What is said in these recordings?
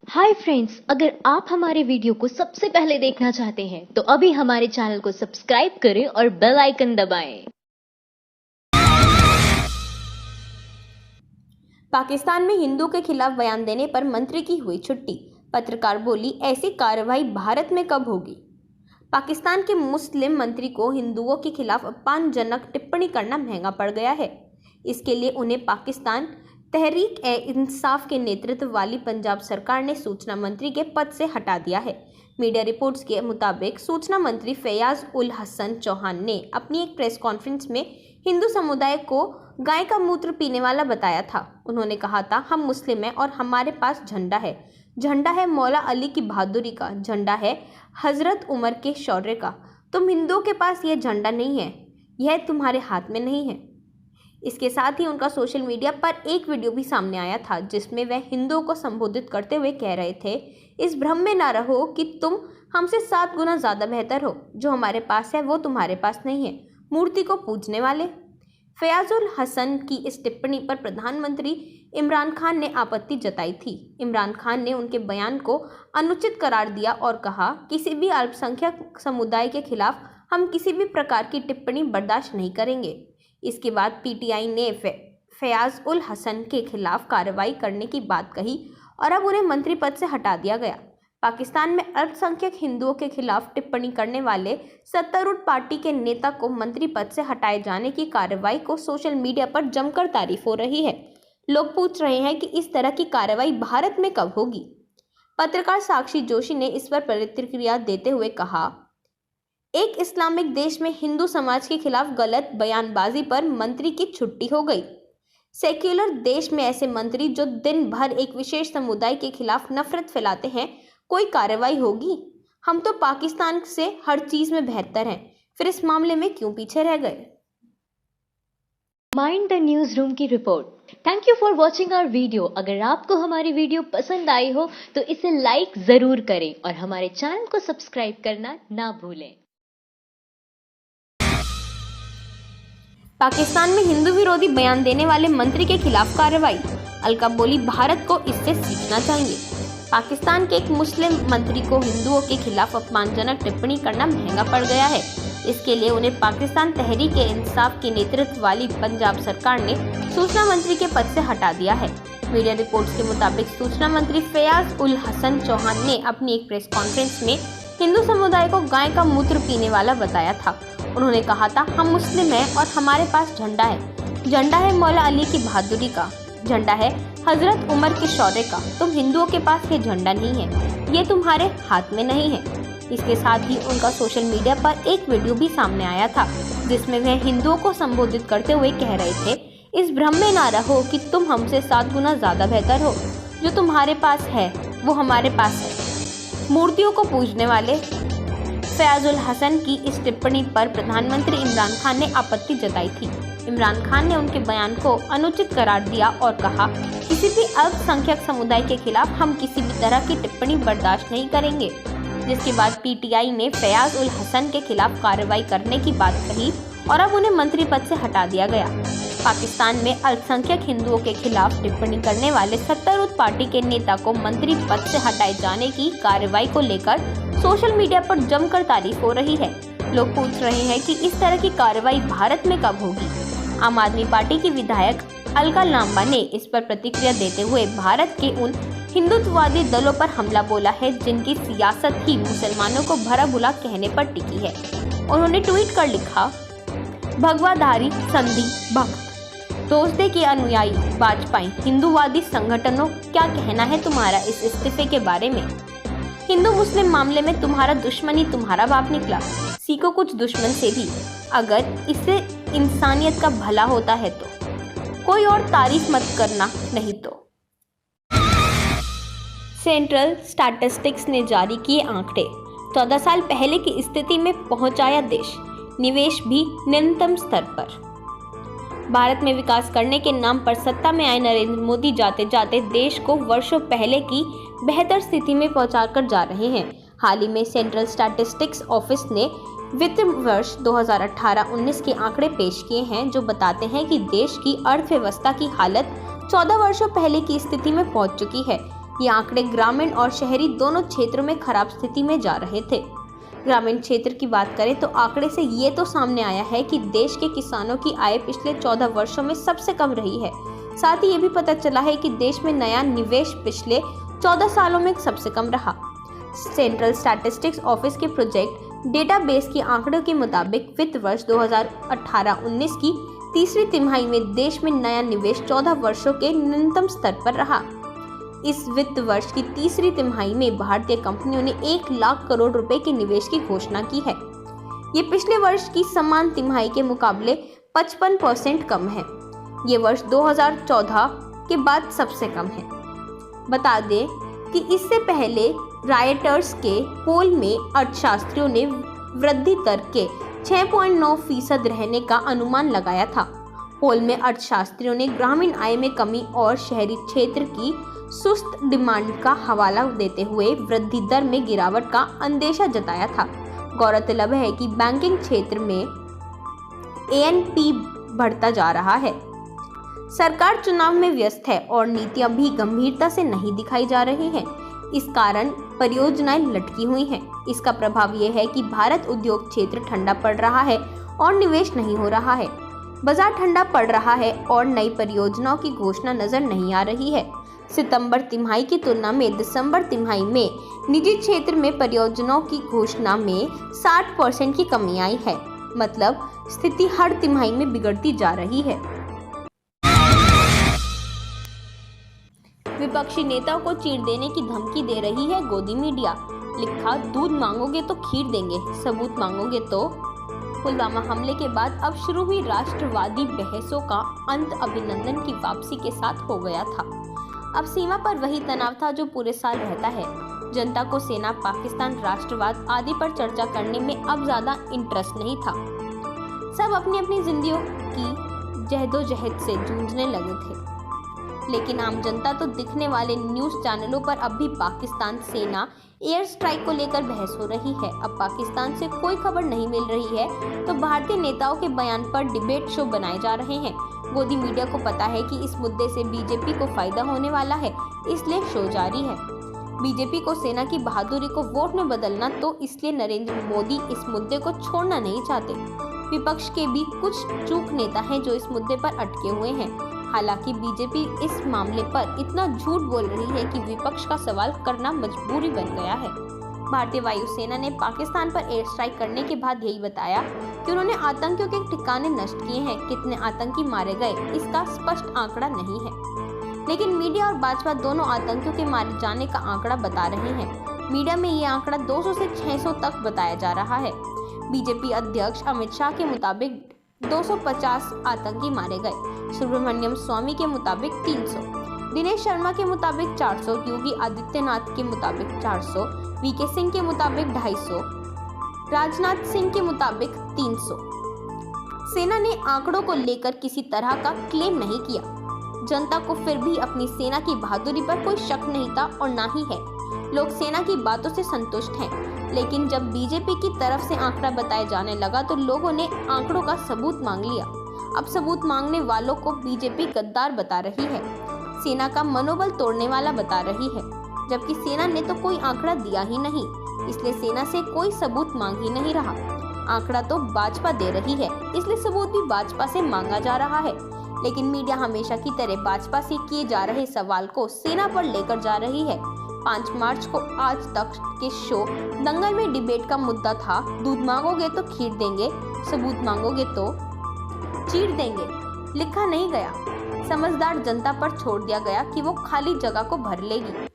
Hi friends, अगर आप हमारे वीडियो को सबसे पहले देखना चाहते हैं तो अभी हमारे चैनल को सब्सक्राइब करें और बेल आइकन दबाएं। पाकिस्तान में हिंदू के खिलाफ बयान देने पर मंत्री की हुई छुट्टी। पत्रकार बोली, ऐसी कार्रवाई भारत में कब होगी। पाकिस्तान के मुस्लिम मंत्री को हिंदुओं के खिलाफ अपमानजनक टिप्पणी करना महंगा पड़ गया है। इसके लिए उन्हें पाकिस्तान तहरीक-ए-इंसाफ के नेतृत्व वाली पंजाब सरकार ने सूचना मंत्री के पद से हटा दिया है। मीडिया रिपोर्ट्स के मुताबिक सूचना मंत्री फैयाज उल हसन चौहान ने अपनी एक प्रेस कॉन्फ्रेंस में हिंदू समुदाय को गाय का मूत्र पीने वाला बताया था। उन्होंने कहा था, हम मुस्लिम हैं और हमारे पास झंडा है। झंडा है मौला अली की बहादुरी का, झंडा है हजरत उमर के शौर्य का। तुम हिंदुओं के पास यह झंडा नहीं है, यह तुम्हारे हाथ में नहीं है। इसके साथ ही उनका सोशल मीडिया पर एक वीडियो भी सामने आया था जिसमें वह हिंदुओं को संबोधित करते हुए कह रहे थे, इस भ्रम में ना रहो कि तुम हमसे 7 गुना ज़्यादा बेहतर हो। जो हमारे पास है वो तुम्हारे पास नहीं है, मूर्ति को पूजने वाले। फैयाजुल हसन की इस टिप्पणी पर प्रधानमंत्री इमरान खान ने आपत्ति जताई थी। इमरान खान ने उनके बयान को अनुचित करार दिया और कहा, किसी भी अल्पसंख्यक समुदाय के खिलाफ हम किसी भी प्रकार की टिप्पणी बर्दाश्त नहीं करेंगे। इसके बाद पीटीआई ने फैयाज उल हसन के खिलाफ कार्रवाई करने की बात कही और अब उन्हें मंत्री पद से हटा दिया गया। पाकिस्तान में अल्पसंख्यक हिंदुओं के खिलाफ टिप्पणी करने वाले सत्तारूढ़ पार्टी के नेता को मंत्री पद से हटाए जाने की कार्रवाई को सोशल मीडिया पर जमकर तारीफ हो रही है। लोग पूछ रहे हैं कि इस तरह की कार्रवाई भारत में कब होगी। पत्रकार साक्षी जोशी ने इस पर प्रतिक्रिया देते हुए कहा, एक इस्लामिक देश में हिंदू समाज के खिलाफ गलत बयानबाजी पर मंत्री की छुट्टी हो गई। सेक्युलर देश में ऐसे मंत्री जो दिन भर एक विशेष समुदाय के खिलाफ नफरत फैलाते हैं, कोई कार्रवाई होगी? हम तो पाकिस्तान से हर चीज में बेहतर हैं, फिर इस मामले में क्यों पीछे रह गए। माइंड द न्यूज रूम की रिपोर्ट। Thank you for watching our video. अगर आपको हमारी वीडियो पसंद आई हो तो इसे लाइक जरूर करें और हमारे चैनल को सब्सक्राइब करना ना भूलें। पाकिस्तान में हिंदू विरोधी बयान देने वाले मंत्री के खिलाफ कार्रवाई। अलका बोली, भारत को इससे सीखना चाहिए। पाकिस्तान के एक मुस्लिम मंत्री को हिंदुओं के खिलाफ अपमानजनक टिप्पणी करना महंगा पड़ गया है। इसके लिए उन्हें पाकिस्तान तहरीक-ए-इंसाफ के नेतृत्व वाली पंजाब सरकार ने सूचना मंत्री के पद से हटा दिया है। मीडिया रिपोर्ट्स के मुताबिक सूचना मंत्री फैयाज उल हसन चौहान ने अपनी एक प्रेस कॉन्फ्रेंस में हिंदू समुदाय को गाय का मूत्र पीने वाला बताया था। उन्होंने कहा था, हम मुस्लिम हैं और हमारे पास झंडा है। झंडा है मौला अली की बहादुरी का, झंडा है हजरत उमर के शौर्य का। तुम हिंदुओं के पास ये झंडा नहीं है, ये तुम्हारे हाथ में नहीं है। इसके साथ ही उनका सोशल मीडिया पर एक वीडियो भी सामने आया था जिसमें वह हिंदुओं को संबोधित करते हुए कह रहे थे, इस भ्रम में ना रहो कि तुम हमसे 7 गुना ज़्यादा बेहतर हो। जो तुम्हारे पास है वो हमारे पास है, मूर्तियों को पूजने वाले। फैयाजुल हसन की इस टिप्पणी पर प्रधानमंत्री इमरान खान ने आपत्ति जताई थी। इमरान खान ने उनके बयान को अनुचित करार दिया और कहा, किसी भी अल्पसंख्यक समुदाय के खिलाफ हम किसी भी तरह की टिप्पणी बर्दाश्त नहीं करेंगे। जिसके बाद पीटीआई ने फैयाज उल हसन के खिलाफ कार्रवाई करने की बात कही और अब उन्हें मंत्री पद से हटा दिया गया। पाकिस्तान में अल्पसंख्यक हिंदुओं के खिलाफ टिप्पणी करने वाले सत्तारूढ़ पार्टी के नेता को मंत्री पद से हटाए जाने की कार्रवाई को लेकर सोशल मीडिया पर जमकर तारीफ हो रही है। लोग पूछ रहे हैं कि इस तरह की कार्रवाई भारत में कब होगी। आम आदमी पार्टी की विधायक अलका लांबा ने इस पर प्रतिक्रिया देते हुए भारत के उन हिंदुत्ववादी दलों पर हमला बोला है जिनकी सियासत ही मुसलमानों को भरा बुरा कहने पर टिकी है। उन्होंने ट्वीट कर लिखा, भगवाधारी संधि भक्त, दोस्ते के अनुयायी वाजपेयी हिंदूवादी संगठनों, क्या कहना है तुम्हारा इस इस्तीफे के बारे में। हिंदू मुस्लिम मामले में तुम्हारा दुश्मन ही तुम्हारा बाप निकला। सीखो कुछ दुश्मन से भी, अगर इससे इंसानियत का भला होता है तो। कोई और तारीफ मत करना नहीं तो। सेंट्रल स्टैटिस्टिक्स ने जारी किए आंकड़े। 14 साल पहले की स्थिति में पहुंचाया देश, निवेश भी न्यूनतम स्तर पर। भारत में विकास करने के नाम पर सत्ता में आए नरेंद्र मोदी जाते जाते देश को वर्षों पहले की बेहतर स्थिति में पहुंचाकर जा रहे हैं। हाल ही में सेंट्रल स्टैटिस्टिक्स ऑफिस ने वित्त वर्ष 2018-19 के आंकड़े पेश किए हैं जो बताते हैं कि देश की अर्थव्यवस्था की हालत 14 वर्षों पहले की स्थिति में पहुंच चुकी है। ये आंकड़े ग्रामीण और शहरी दोनों क्षेत्रों में खराब स्थिति में जा रहे थे। ग्रामीण क्षेत्र की बात करें तो आंकड़े से ये तो सामने आया है कि देश के किसानों की आय पिछले 14 वर्षों में सबसे कम रही है। साथ ही ये भी पता चला है कि देश में नया निवेश पिछले 14 सालों में सबसे कम रहा। सेंट्रल स्टैटिस्टिक्स ऑफिस के प्रोजेक्ट डेटाबेस के आंकड़ों के मुताबिक वित्त वर्ष 2018-19 की तीसरी तिमाही में देश में नया निवेश 14 वर्षों के न्यूनतम स्तर पर रहा। इस वित्त वर्ष की तीसरी तिमाही में भारतीय कंपनियों ने 1 लाख करोड़ रुपए के निवेश की घोषणा की है। ये पिछले वर्ष की समान तिमाही के मुकाबले 55% कम है। ये वर्ष 2014 के बाद सबसे कम है। बता दें कि इससे पहले रॉयटर्स के पोल में अर्थशास्त्रियों ने वृद्धि दर के 6.9% रहने का अनुमान लगाया था। पोल में अर्थशास्त्रियों ने ग्रामीण आय में कमी और शहरी क्षेत्र की सुस्त डिमांड का हवाला देते हुए वृद्धि दर में गिरावट का अंदेशा जताया था। गौरतलब है कि बैंकिंग क्षेत्र में एनपी बढ़ता जा रहा है। सरकार चुनाव में व्यस्त है और नीतियां भी गंभीरता से नहीं दिखाई जा रही हैं। इस कारण परियोजनाएं लटकी हुई हैं। इसका प्रभाव यह है कि भारत उद्योग क्षेत्र ठंडा पड़ रहा है और निवेश नहीं हो रहा है। बाजार ठंडा पड़ रहा है और नई परियोजनाओं की घोषणा नजर नहीं आ रही है। सितंबर तिमाही की तुलना में दिसंबर तिमाही में निजी क्षेत्र में परियोजनाओं की घोषणा में 60% की कमी आई है। मतलब स्थिति हर तिमाही में बिगड़ती जा रही है। विपक्षी नेताओं को चीर देने की धमकी दे रही है गोदी मीडिया। लिखा, दूध मांगोगे तो खीर देंगे, सबूत मांगोगे तो। पुलवामा हमले के बाद अब शुरू हुई राष्ट्रवादी बहसों का अंत अभिनंदन की वापसी के साथ हो गया था। अब सीमा पर वही तनाव था जो पूरे साल रहता है। जनता को सेना, पाकिस्तान, राष्ट्रवाद आदि पर चर्चा करने में अब ज्यादा इंटरेस्ट नहीं था। सब अपनी अपनी जिंदगियों की जहदोजहद से जूझने लगे थे। लेकिन आम जनता तो दिखने वाले न्यूज चैनलों पर अब भी पाकिस्तान सेना एयर स्ट्राइक को लेकर बहस हो रही है। अब पाकिस्तान से कोई खबर नहीं मिल रही है तो भारतीय नेताओं के बयान पर डिबेट शो बनाए जा रहे हैं। गोदी मीडिया को पता है कि इस मुद्दे से बीजेपी को फायदा होने वाला है, इसलिए शो जारी है। बीजेपी को सेना की बहादुरी को वोट में बदलना, तो इसलिए नरेंद्र मोदी इस मुद्दे को छोड़ना नहीं चाहते। विपक्ष के भी कुछ चूक नेता हैं जो इस मुद्दे पर अटके हुए हैं। हालांकि बीजेपी इस मामले पर इतना झूठ बोल रही है कि विपक्ष का सवाल करना मजबूरी बन गया है। भारतीय वायुसेना ने पाकिस्तान पर एयर स्ट्राइक करने के बाद यही बताया कि उन्होंने आतंकियों के ठिकाने नष्ट किए हैं। कितने आतंकी मारे गए इसका स्पष्ट आंकड़ा नहीं है, लेकिन मीडिया और भाजपा दोनों आतंकियों के मारे जाने का आंकड़ा बता रहे हैं। मीडिया में ये आंकड़ा 200 से 600 तक बताया जा रहा है। बीजेपी अध्यक्ष अमित शाह के मुताबिक 250 आतंकी मारे गए। सुब्रमण्यम स्वामी के मुताबिक 300, दिनेश शर्मा के मुताबिक 400, योगी आदित्यनाथ के मुताबिक 400, वीके सिंह के मुताबिक 250, राजनाथ सिंह के मुताबिक 300। सेना ने आंकड़ों को लेकर किसी तरह का क्लेम नहीं किया। जनता को फिर भी अपनी सेना की बहादुरी पर कोई शक नहीं था और ना ही है। लोग सेना की बातों से संतुष्ट हैं, लेकिन जब बीजेपी की तरफ से आंकड़ा बताया जाने लगा तो लोगों ने आंकड़ों का सबूत मांग लिया। अब सबूत मांगने वालों को बीजेपी गद्दार बता रही है, सेना का मनोबल तोड़ने वाला बता रही है, जबकि सेना ने तो कोई आंकड़ा दिया ही नहीं, इसलिए सेना से कोई सबूत मांग ही नहीं रहा। आंकड़ा तो भाजपा दे रही है, इसलिए सबूत भी भाजपा से मांगा जा रहा है। लेकिन मीडिया हमेशा की तरह भाजपा से किए जा रहे सवाल को सेना पर लेकर जा रही है। 5 मार्च को आज तक के शो दंगल में डिबेट का मुद्दा था, दूध मांगोगे तो खीर देंगे, सबूत मांगोगे तो चीर देंगे। लिखा नहीं गया, समझदार जनता पर छोड़ दिया गया कि वो खाली जगह को भर लेगी।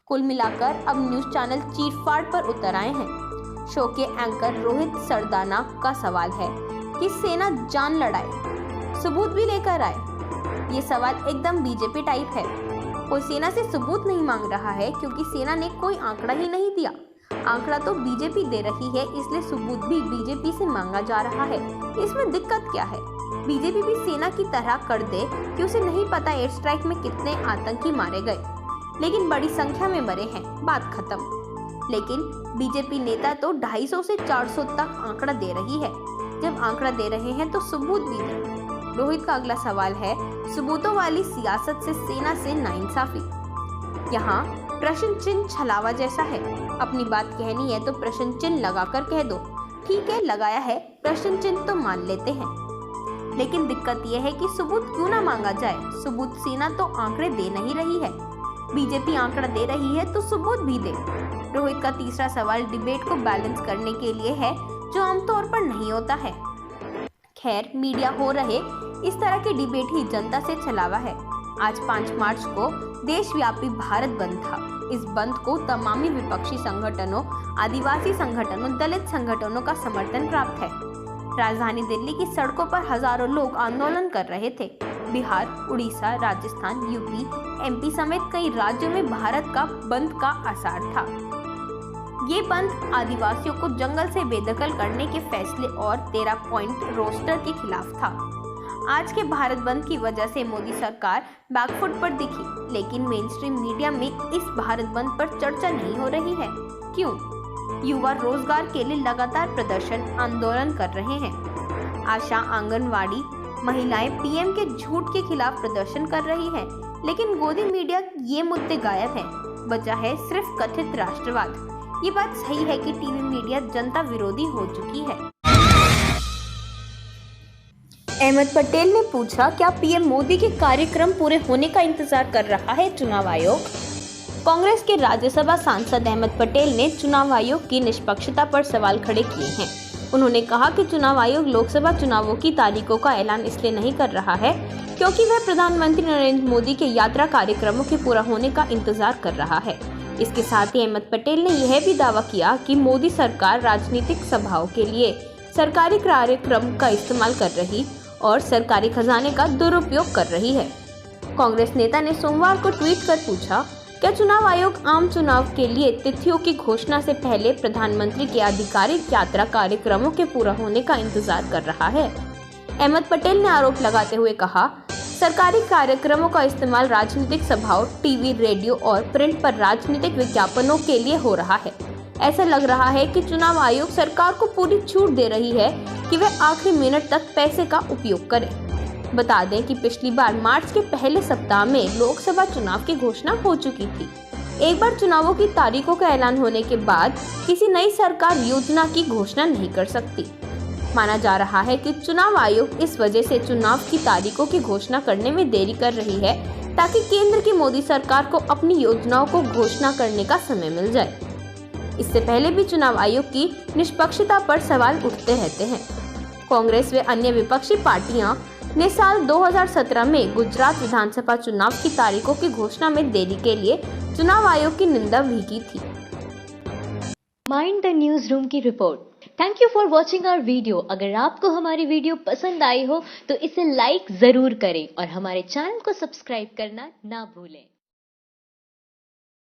कुल मिलाकर अब न्यूज चैनल चीरफाड़ पर उतर आए हैं। शो के एंकर रोहित सरदाना का सवाल है कि सेना जान लड़ाए, सबूत भी लेकर आए। ये सवाल एकदम बीजेपी टाइप है। कोई सेना से सबूत नहीं मांग रहा है क्योंकि सेना ने कोई आंकड़ा ही नहीं दिया। आंकड़ा तो बीजेपी दे रही है, इसलिए सबूत भी बीजेपी से मांगा जा रहा है। इसमें दिक्कत क्या है? बीजेपी भी सेना की तरह कर दे कि उसे नहीं पता एयर स्ट्राइक में कितने आतंकी मारे गए, लेकिन बड़ी संख्या में मरे हैं, बात खत्म। लेकिन बीजेपी नेता तो 250 से 400 तक आंकड़ा दे रही है। जब आंकड़ा दे रहे हैं तो सबूत भी दें। रोहित का अगला सवाल है, सबूतों वाली सियासत से सेना से नाइंसाफी। यहाँ प्रश्न चिन्ह छलावा जैसा है। अपनी बात कहनी है तो प्रश्न चिन्ह लगाकर कह दो। ठीक है, लगाया है, प्रश्न चिन्ह तो मान लेते हैं, लेकिन दिक्कत यह है कि सबूत क्यों ना मांगा जाए। सबूत सेना तो आंकड़े दे नहीं रही है, बीजेपी आंकड़ा दे रही है तो सबूत भी दे। रोहित का तीसरा सवाल डिबेट को बैलेंस करने के लिए है, जो आमतौर पर नहीं होता है। खैर, मीडिया हो रहे इस तरह के डिबेट ही जनता से छलावा है। आज 5 मार्च को देशव्यापी भारत बंद था। इस बंद को तमामी विपक्षी संगठनों, आदिवासी संगठनों, दलित संगठनों का समर्थन प्राप्त है। राजधानी दिल्ली की सड़कों पर हजारों लोग आंदोलन कर रहे थे। बिहार, उड़ीसा, राजस्थान, यूपी, एमपी समेत कई राज्यों में भारत का बंद का असर था। ये बंद आदिवासियों को जंगल से बेदखल करने के फैसले और 13 पॉइंट रोस्टर के खिलाफ था। आज के भारत बंद की वजह से मोदी सरकार बैकफुट पर दिखी, लेकिन मेन स्ट्रीम मीडिया में इस भारत बंद पर चर्चा नहीं हो रही है। क्यों? युवा रोजगार के लिए लगातार प्रदर्शन, आंदोलन कर रहे हैं। आशा, आंगनवाड़ी महिलाएं पीएम के झूठ के खिलाफ प्रदर्शन कर रही हैं, लेकिन गोदी मीडिया ये मुद्दे गायब हैं। बचा है सिर्फ कथित राष्ट्रवाद। ये बात सही है कि टीवी मीडिया जनता विरोधी हो चुकी है। अहमद पटेल ने पूछा, क्या पीएम मोदी के कार्यक्रम पूरे होने का इंतजार कर रहा है चुनाव आयोग? कांग्रेस के राज्यसभा सांसद अहमद पटेल ने चुनाव आयोग की निष्पक्षता पर सवाल खड़े किए हैं। उन्होंने कहा कि चुनाव आयोग लोकसभा चुनावों की तारीखों का ऐलान इसलिए नहीं कर रहा है क्योंकि वह प्रधानमंत्री नरेंद्र मोदी के यात्रा कार्यक्रमों के पूरा होने का इंतजार कर रहा है। इसके साथ ही अहमद पटेल ने यह भी दावा किया कि मोदी सरकार राजनीतिक सभाओं के लिए सरकारी कार्यक्रम का इस्तेमाल कर रही और सरकारी खजाने का दुरुपयोग कर रही है। कांग्रेस नेता ने सोमवार को ट्वीट कर पूछा, क्या चुनाव आयोग आम चुनाव के लिए तिथियों की घोषणा से पहले प्रधानमंत्री के आधिकारिक यात्रा कार्यक्रमों के पूरा होने का इंतजार कर रहा है? अहमद पटेल ने आरोप लगाते हुए कहा, सरकारी कार्यक्रमों का इस्तेमाल राजनीतिक सभाओं, टीवी, रेडियो और प्रिंट पर राजनीतिक विज्ञापनों के लिए हो रहा है। ऐसा लग रहा है कि चुनाव आयोग सरकार को पूरी छूट दे रही है कि वह आखिरी मिनट तक पैसे का उपयोग करे। बता दें कि पिछली बार मार्च के पहले सप्ताह में लोकसभा चुनाव की घोषणा हो चुकी थी। एक बार चुनावों की तारीखों का ऐलान होने के बाद किसी नई सरकार योजना की घोषणा नहीं कर सकती। माना जा रहा है कि चुनाव आयोग इस वजह से चुनाव की तारीखों की घोषणा करने में देरी कर रही है ताकि केंद्र की मोदी सरकार को अपनी योजनाओं को घोषणा करने का समय मिल जाए। इससे पहले भी चुनाव आयोग की निष्पक्षता पर सवाल उठते रहते हैं। कांग्रेस व अन्य विपक्षी पार्टियां ने साल 2017 में गुजरात विधानसभा चुनाव की तारीखों की घोषणा में देरी के लिए चुनाव आयोग की निंदा भी की थी। माइंड द न्यूज रूम की रिपोर्ट। Thank you for watching our video. अगर आपको हमारी वीडियो पसंद आई हो तो इसे लाइक जरूर करें और हमारे चैनल को सब्सक्राइब करना ना भूलें।